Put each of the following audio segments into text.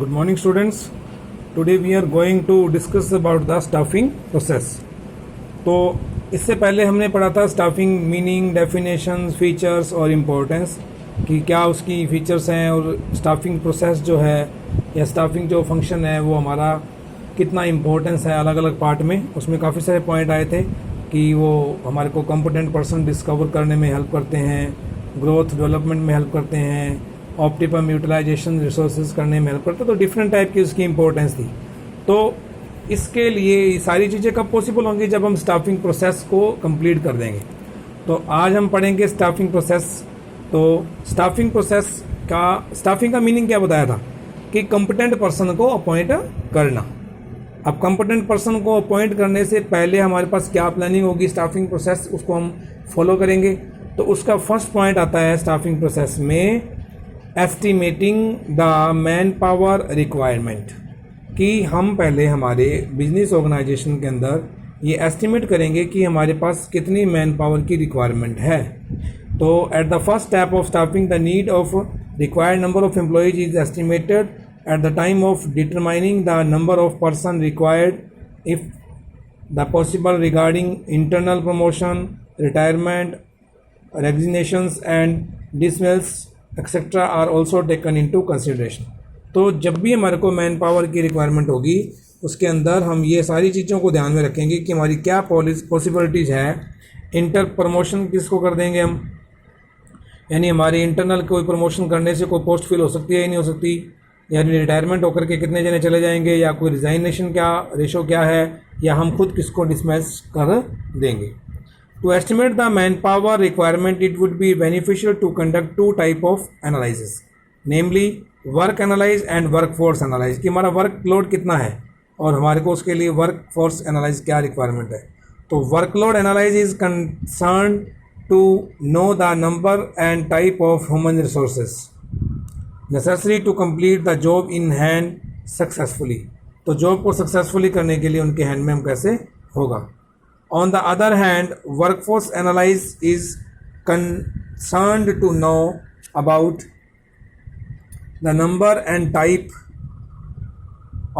Good morning, students. Today we are going to discuss about the staffing process. तो इससे पहले हमने पढ़ा था स्टाफिंग मीनिंग, डेफिनेशंस, फीचर्स और इम्पोर्टेंस कि क्या उसकी फीचर्स हैं और स्टाफिंग प्रोसेस जो है या स्टाफिंग जो फंक्शन है वो हमारा कितना इम्पोर्टेंस है अलग अलग पार्ट में. उसमें काफ़ी सारे पॉइंट आए थे कि वो हमारे को कॉम्पिटेंट पर्सन डिस्कवर करने में हेल्प करते हैं, ग्रोथ डेवलपमेंट में हेल्प करते हैं, ऑप्टिमम यूटिलाइजेशन रिसोर्सेज करने में हेल्प करते हैं. तो डिफरेंट टाइप की उसकी इंपॉर्टेंस थी. तो इसके लिए सारी चीज़ें कब पॉसिबल होंगी? जब हम स्टाफिंग प्रोसेस को कंप्लीट कर देंगे. तो आज हम पढ़ेंगे स्टाफिंग प्रोसेस. तो स्टाफिंग का मीनिंग क्या बताया था कि कंपिटेंट पर्सन को अपॉइंट करना. अब कंपिटेंट पर्सन को अपॉइंट करने से पहले हमारे पास क्या प्लानिंग होगी स्टाफिंग प्रोसेस, उसको हम फॉलो करेंगे. तो उसका फर्स्ट पॉइंट आता है स्टाफिंग प्रोसेस में estimating the manpower requirement, कि हम पहले हमारे बिजनेस ऑर्गेनाइजेशन के अंदर ये एस्टिमेट करेंगे कि हमारे पास कितनी मैन पावर की रिक्वायरमेंट है. तो at the first step of staffing the need of required number of employees is estimated at the time of determining the number of person required. If the possible regarding internal promotion, retirement, resignations and dismissals etc. are also taken into consideration. तो जब भी हमारे को man power की requirement होगी उसके अंदर हम ये सारी चीज़ों को ध्यान में रखेंगे कि हमारी क्या पॉसिबिलिटीज़ है. इंटर प्रमोशन किसको कर देंगे हम, यानी हमारी इंटरनल कोई प्रमोशन करने से कोई पोस्ट फिल हो सकती है या नहीं हो सकती, यानी रिटायरमेंट होकर के कितने जने चले जाएंगे, या कोई रिजाइनेशन क्या रेशो क्या है, या हम खुद किसको डिसमिस कर देंगे. To estimate the manpower requirement it would be beneficial to conduct two type of analysis, namely work analyse and workforce analyse, कि हमारा वर्क लोड कितना है और हमारे को उसके लिए वर्क फोर्स एनालाइज क्या रिक्वायरमेंट है. तो workload analyse is concern to know the number and type of human resources necessary to complete the job in hand successfully. तो जॉब को सक्सेसफुली करने के लिए उनके हैंड में हम कैसे होगा. On the other hand, workforce analysis is concerned to know about the number and type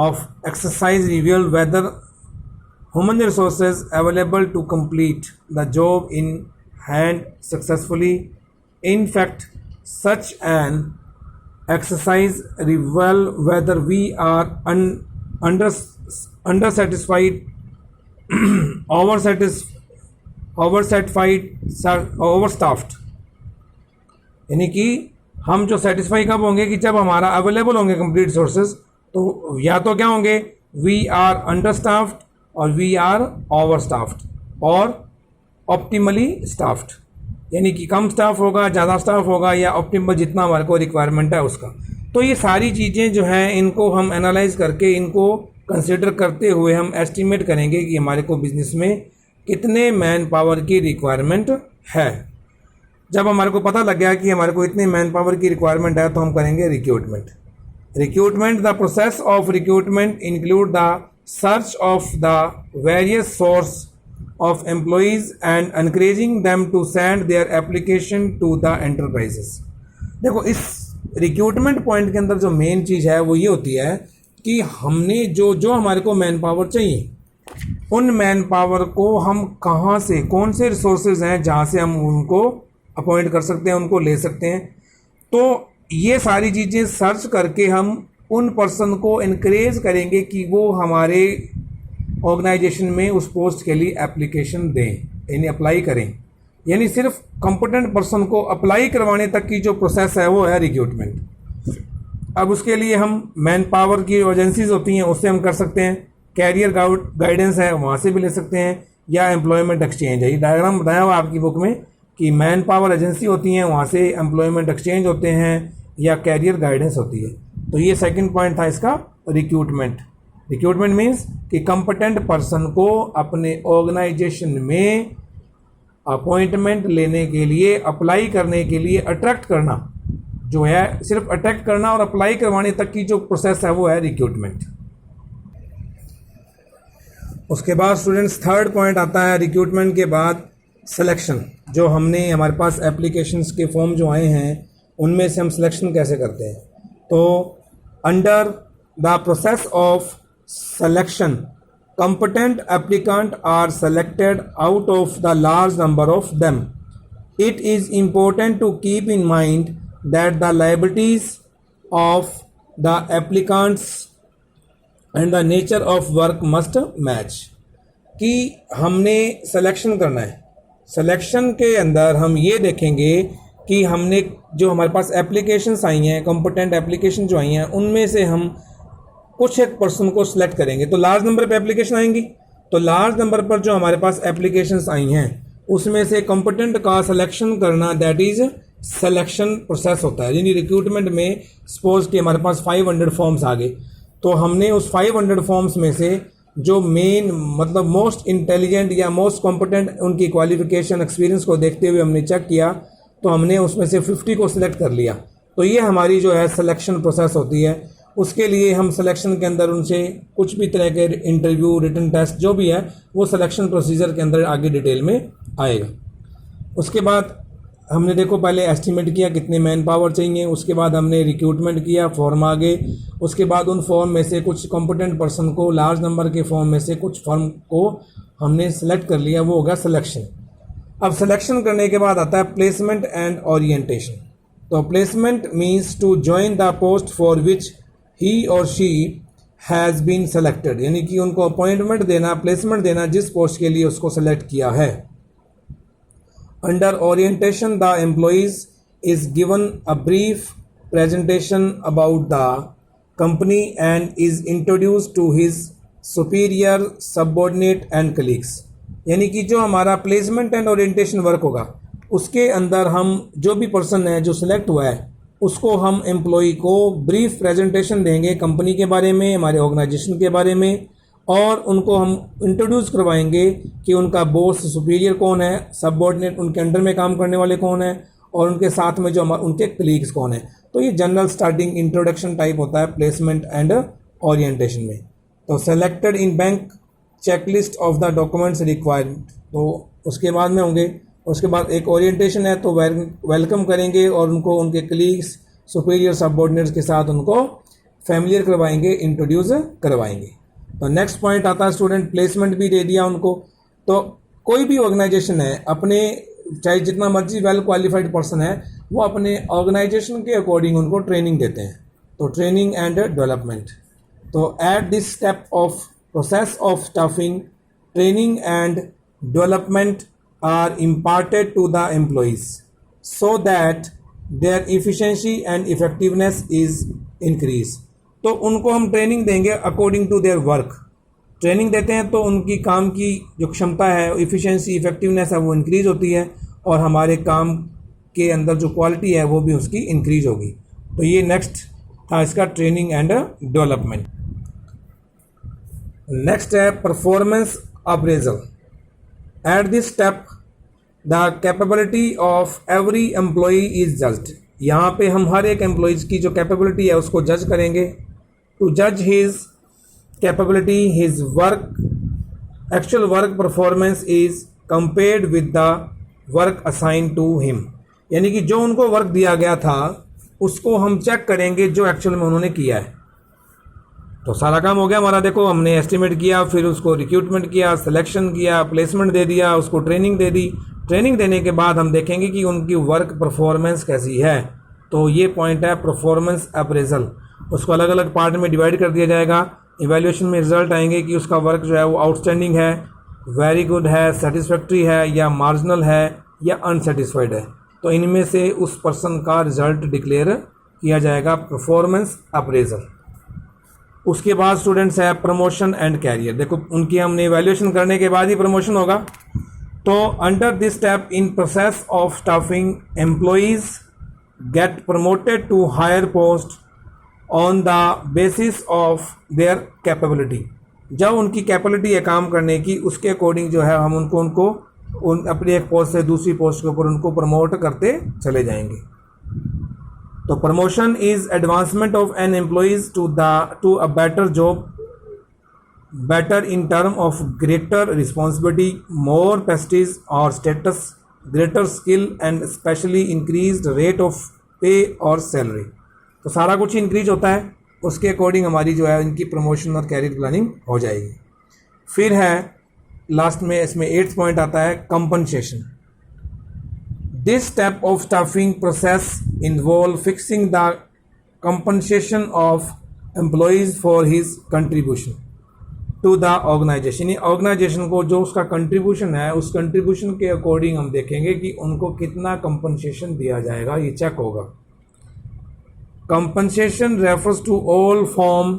of exercise reveal whether human resources available to complete the job in hand successfully. In fact, such an exercise reveal whether we are undersatisfied, overstaffed. यानी कि हम जो satisfy कब होंगे कि जब हमारा available होंगे कंप्लीट सोर्सेज. तो या तो क्या होंगे, वी आर अंडरस्टाफ्ड और वी आर ओवरस्टाफ्ड और ऑप्टिमली स्टाफ्ड, यानी कि कम स्टाफ होगा, ज़्यादा स्टाफ होगा, या ऑप्टिमल जितना हमारे को रिक्वायरमेंट है उसका. तो ये सारी चीज़ें जो हैं इनको हम एनालाइज करके इनको कंसिडर करते हुए हम एस्टिमेट करेंगे कि हमारे को बिजनेस में कितने मैन पावर की रिक्वायरमेंट है. जब हमारे को पता लग गया कि हमारे को इतने मैन पावर की रिक्वायरमेंट है तो हम करेंगे recruitment. The process of recruitment include the search of the various source of employees and encouraging them to send their application to the enterprises. देखो इस रिक्रूटमेंट पॉइंट के अंदर जो मेन चीज़ है वो ये होती है कि हमने जो हमारे को मैन पावर चाहिए उन मैन पावर को हम कहाँ से, कौन से रिसोर्सेज हैं जहाँ से हम उनको अपॉइंट कर सकते हैं, उनको ले सकते हैं. तो ये सारी चीज़ें सर्च करके हम उन पर्सन को इनक्रेज करेंगे कि वो हमारे ऑर्गेनाइजेशन में उस पोस्ट के लिए एप्लीकेशन दें, यानी अप्लाई करें. यानी सिर्फ कॉम्पिटेंट पर्सन को अप्लाई करवाने तक की जो प्रोसेस है वो है रिक्रूटमेंट. अब उसके लिए हम मैन पावर की एजेंसीज होती हैं उससे हम कर सकते हैं, कैरियर गाइडेंस है वहाँ से भी ले सकते हैं, या एम्प्लॉयमेंट एक्सचेंज है. ये डायग्राम बताया हुआ आपकी बुक में कि मैन पावर एजेंसी होती हैं वहाँ से एम्प्लॉयमेंट एक्सचेंज होते हैं या कैरियर गाइडेंस होती है. तो ये सेकेंड पॉइंट था इसका, रिक्रूटमेंट मीन्स कि कंपिटेंट पर्सन को अपने ऑर्गेनाइजेशन में अपॉइंटमेंट लेने के लिए, अप्लाई करने के लिए अट्रैक्ट करना, जो है सिर्फ अट्रैक्ट करना और अप्लाई करवाने तक की जो प्रोसेस है वो है रिक्रूटमेंट. उसके बाद स्टूडेंट्स थर्ड पॉइंट आता है रिक्रूटमेंट के बाद सिलेक्शन. जो हमने हमारे पास एप्लीकेशंस के फॉर्म जो आए हैं उनमें से हम सिलेक्शन कैसे करते हैं. तो under the process of selection, competent applicants are selected out of the large number of them. It is important to keep in mind that the liabilities of the applicants and the nature of work must match. कि हमने selection करना है, selection के अंदर हम ये देखेंगे कि हमने जो हमारे पास एप्लीकेशंस आई हैं, कॉम्पिटेंट एप्लीकेशन जो आई हैं, उनमें से हम कुछ एक पर्सन को सिलेक्ट करेंगे। तो लार्ज नंबर पे एप्लीकेशन आएंगी, तो लार्ज नंबर पर जो हमारे पास एप्लीकेशंस आई हैं उसमें से कॉम्पिटेंट का सिलेक्शन करना, दैट इज सिलेक्शन प्रोसेस होता है। यानी रिक्रूटमेंट में सपोज कि हमारे पास 500 फॉर्म्स आ गए, तो हमने उस 500 फॉर्म्स में से जो मेन मतलब मोस्ट इंटेलिजेंट या मोस्ट कॉम्पिटेंट उनकी क्वालिफिकेशन एक्सपीरियंस को देखते हुए हमने चेक किया, तो हमने उसमें से 50 को सिलेक्ट कर लिया। तो ये हमारी जो है सिलेक्शन प्रोसेस होती है। उसके लिए हम सिलेक्शन के अंदर उनसे कुछ भी तरह के इंटरव्यू, रिटन टेस्ट जो भी है वो सिलेक्शन प्रोसीजर के अंदर आगे डिटेल में आएगा। उसके बाद हमने देखो पहले एस्टिमेट किया कितने मैन पावर चाहिए, उसके बाद हमने रिक्रूटमेंट किया, फॉर्म आ गए, उसके बाद उन फॉर्म में से कुछ कॉम्पिटेंट पर्सन को, लार्ज नंबर के फॉर्म में से कुछ फॉर्म को हमने सेलेक्ट कर लिया, वो होगा सिलेक्शन। अब सिलेक्शन करने के बाद आता है प्लेसमेंट एंड ओरिएंटेशन। तो placement means to join the post for which he और शी हैज़ बीन सेलेक्टेड, यानी कि उनको अपॉइंटमेंट देना, प्लेसमेंट देना जिस पोस्ट के लिए उसको सेलेक्ट किया है। Under orientation the employees is given a brief presentation about the company and is introduce to his superior, subordinate and colleagues. यानी कि जो हमारा प्लेसमेंट एंड ओरिएंटेशन वर्क होगा उसके अंदर हम जो भी पर्सन है जो सिलेक्ट हुआ है उसको हम एम्प्लॉई को ब्रीफ प्रेजेंटेशन देंगे कंपनी के बारे में, हमारे ऑर्गेनाइजेशन के बारे में, और उनको हम इंट्रोड्यूस करवाएंगे कि उनका बॉस सुपीरियर कौन है, सबऑर्डिनेट उनके अंडर में काम करने वाले कौन है, और उनके साथ में जो उनके कलीग्स कौन है। तो ये जनरल स्टार्टिंग इंट्रोडक्शन टाइप होता है प्लेसमेंट एंड ओरिएंटेशन में। तो selected in bank checklist of the documents required, तो उसके बाद में होंगे। उसके बाद एक ओरिएंटेशन है, तो वेलकम करेंगे और उनको उनके कलीग्स, सुपीरियर, सबऑर्डिनेट्स के साथ उनको फैमिलियर करवाएंगे, इंट्रोड्यूस करवाएंगे। तो नेक्स्ट पॉइंट आता है स्टूडेंट, प्लेसमेंट भी दे दिया उनको। तो कोई भी ऑर्गेनाइजेशन है अपने, चाहे जितना मर्जी वेल क्वालिफाइड पर्सन है, वो अपने ऑर्गेनाइजेशन के अकॉर्डिंग उनको ट्रेनिंग देते हैं। तो ट्रेनिंग एंड डेवलपमेंट, तो at this step of process of staffing, training and development are imparted to the employees so that their efficiency and effectiveness is increased. तो उनको हम ट्रेनिंग देंगे according to their work। Training देते हैं तो उनकी काम की जो क्षमता है, इफ़िशेंसी, इफेक्टिवनेस है, वो इंक्रीज होती है, और हमारे काम के अंदर जो क्वालिटी है वो भी उसकी इंक्रीज होगी। तो ये नेक्स्ट था इसका ट्रेनिंग एंड डेवलपमेंट। नेक्स्ट है performance appraisal. At this step, the capability of every employee is judged. यहाँ पे हम हर एक एम्प्लॉइज की जो कैपेबिलिटी है उसको जज करेंगे। To judge his capability, his work, actual work performance is compared with the work assigned to him. यानी कि जो उनको वर्क दिया गया था उसको हम चेक करेंगे जो एक्चुअल में उन्होंने किया है। तो सारा काम हो गया हमारा। देखो हमने एस्टिमेट किया, फिर उसको रिक्रूटमेंट किया, सिलेक्शन किया, प्लेसमेंट दे दिया, उसको ट्रेनिंग दे दी। ट्रेनिंग देने के बाद हम देखेंगे कि उनकी वर्क परफॉर्मेंस कैसी है। तो ये पॉइंट है परफॉर्मेंस अप्रेजल। उसको अलग अलग पार्ट में डिवाइड कर दिया जाएगा। इवैल्यूएशन में रिजल्ट आएंगे कि उसका वर्क जो है वो आउटस्टैंडिंग है, वेरी गुड है, सेटिस्फैक्ट्री है, या मार्जिनल है, या अनसेटिस्फाइड है। तो इनमें से उस पर्सन का रिजल्ट डिक्लेयर किया जाएगा, परफॉर्मेंस अप्रेजल। उसके बाद स्टूडेंट्स है प्रमोशन एंड कैरियर। देखो उनकी हमने इवैल्यूएशन करने के बाद ही प्रमोशन होगा। तो under this step in process of staffing, employees get promoted to higher post on the basis of their capability. जब उनकी कैपेबिलिटी है काम करने की, उसके अकॉर्डिंग जो है हम उनको अपनी एक पोस्ट से दूसरी पोस्ट के ऊपर उनको प्रमोट करते चले जाएंगे। तो promotion is advancement of an employees to a better job, better in term of greater responsibility, more prestige और status, greater skill and specially increased rate of pay और सैलरी। तो सारा कुछ इंक्रीज होता है। उसके अकॉर्डिंग हमारी जो है इनकी प्रमोशन और कैरियर प्लानिंग हो जाएगी। फिर है लास्ट में इसमें 8th पॉइंट आता है compensation. This step of staffing process involve fixing the compensation of employees for his contribution to the organisation. ये ऑर्गेनाइजेशन को जो उसका कंट्रीब्यूशन है उस कंट्रीब्यूशन के अकॉर्डिंग हम देखेंगे कि उनको कितना कंपनसेशन दिया जाएगा, ये चेक होगा। Compensation refers to all form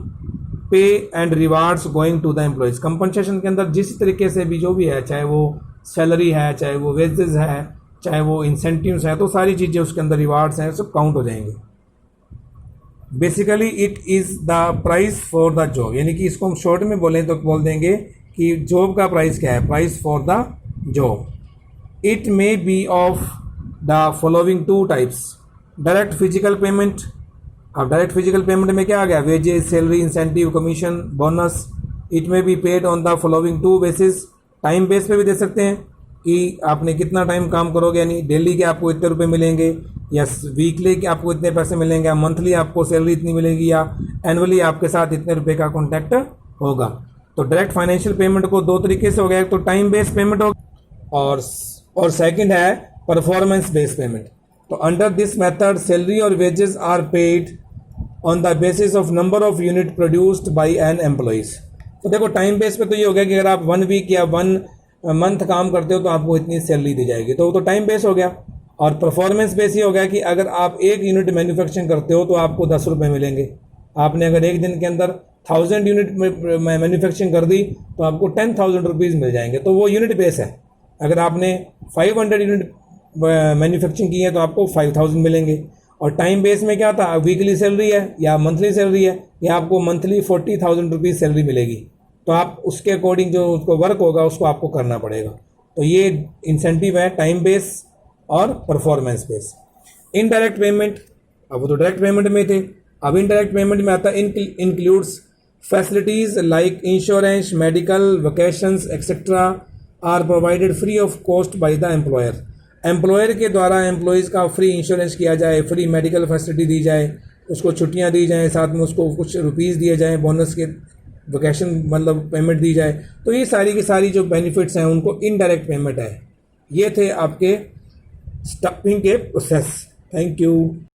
pay and rewards going to the employees. Compensation के अंदर जिस तरीके से भी जो भी है, चाहे वो सैलरी है, चाहे वो वेजेस है, चाहे वो इंसेंटिव्स है, तो सारी चीज़ें उसके अंदर रिवार्ड्स हैं, सब काउंट हो जाएंगे। Basically it is the price for the job, यानी कि इसको हम शॉर्ट में बोलें तो बोल देंगे कि जॉब का प्राइस क्या है, price for the job. It may be of the following 2 types. Direct physical payment. अब डायरेक्ट फिजिकल पेमेंट में क्या आ गया, wages, salary, incentive, commission, bonus. It may be paid on the following 2 basis. Time base पे भी दे सकते हैं कि आपने कितना टाइम काम करोगे, यानी डेली के आपको इतने रुपए मिलेंगे, या वीकली के आपको इतने पैसे मिलेंगे, या मंथली आपको सैलरी इतनी मिलेगी, या एनुअली आपके साथ इतने रुपए का कॉन्टैक्ट होगा। तो डायरेक्ट फाइनेंशियल पेमेंट को 2 तरीके से हो गया, एक तो टाइम बेस्ड पेमेंट होगा और सेकंड है परफॉर्मेंस बेस्ड पेमेंट। तो अंडर दिस मेथड सैलरी और wages are paid on the basis of number of unit produced by an employees. तो देखो टाइम बेस पे तो ये हो गया कि अगर आप 1 वीक या 1 मंथ काम करते हो तो आपको इतनी सैलरी दी जाएगी, तो वो तो टाइम बेस हो गया। और परफॉर्मेंस बेस ये हो गया कि अगर आप 1 यूनिट मैन्युफैक्चरिंग करते हो तो आपको 10 रुपये मिलेंगे। आपने अगर एक दिन के अंदर 1000 यूनिट मैन्युफैक्चरिंग कर दी तो आपको 10,000 रुपीज़ मिल जाएंगे, तो वो यूनिट बेस है। अगर आपने 500 यूनिट मैन्युफैक्चरिंग की है तो आपको 5000 मिलेंगे। और टाइम बेस में क्या था, वीकली सैलरी है या मंथली सैलरी है, या आपको मंथली 40,000 रुपीज़ सैलरी मिलेगी, तो आप उसके अकॉर्डिंग जो उसको वर्क होगा उसको आपको करना पड़ेगा। तो ये इंसेंटिव है टाइम बेस और परफॉर्मेंस बेस। इनडायरेक्ट पेमेंट, अब वो तो डायरेक्ट पेमेंट में थे, अब इनडायरेक्ट पेमेंट में आता है includes facilities like insurance, medical, vacations etcetera are provided free of cost by the employer. Employer के द्वारा एम्प्लॉयज़ का फ्री इंश्योरेंस किया जाए, फ्री मेडिकल फैसिलिटी दी जाए, उसको छुट्टियां दी जाएँ, साथ में उसको कुछ रुपीज़ दिए जाएँ, बोनस के वैकेशन मतलब पेमेंट दी जाए। तो ये सारी की सारी जो बेनिफिट्स हैं उनको इनडायरेक्ट पेमेंट है। ये थे आपके स्टाफिंग के प्रोसेस। Thank you.